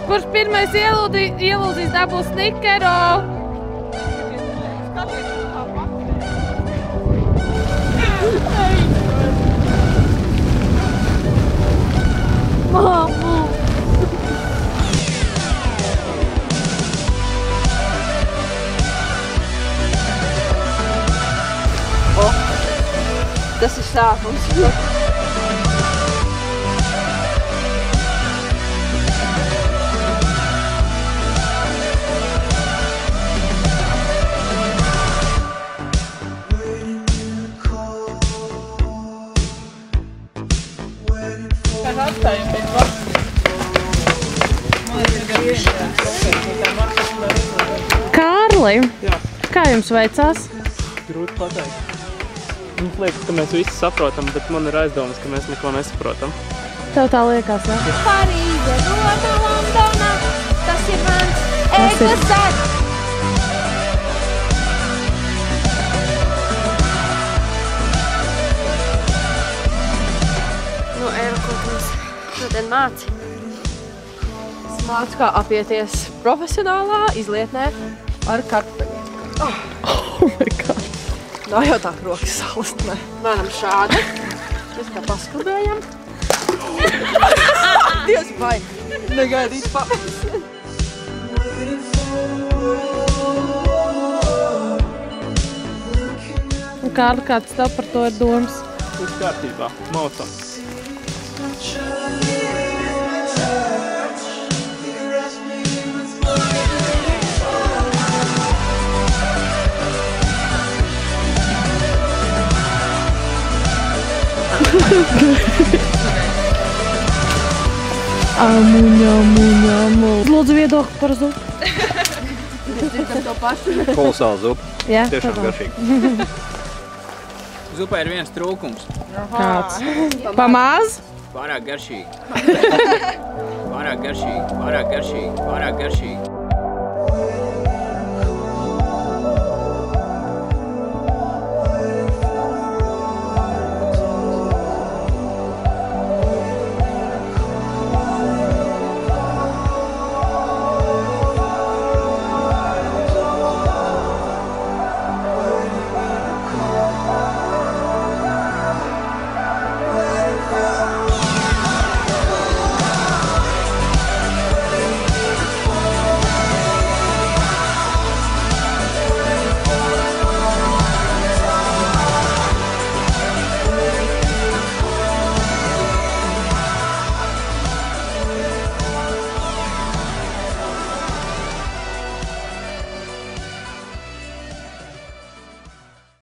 Kurš pirmais ielūdzīs dabūs snikeru? Mammu! Tas ir sākums. Kas atstājam pēc vakar? Kārli, Jā, kā jums veicās? grūti pateikt. Mums liekas, ka mēs visi saprotam, bet man ir aizdomas, ka mēs neko nesaprotam. Tev tā liekas, jā? Parīze, Roma, Londona, tas ir mans ego-sats. Nu, Eva, ko tu mums šodien māci? Es mācu, kā apieties profesionālā izlietnē ar kartupeļiem. Oh my god. Nav jau tā rokas salast, ne? Varam šādi. Mēs kā paskrubējam. Dievs, vai negaidīt pamats. Un Kārli, kāds tev par to ir domas? Viss kārtībā, maucam. Amu. Lūdzu viedokli par zupu. Dzirdam to pašu. Kolosāla zupa. Jā, Tiešām protams. garšīgi. Zupai ir viens trūkums. Kāds? Pamāz? Pārāk garšīgi. Pārāk garšīgi.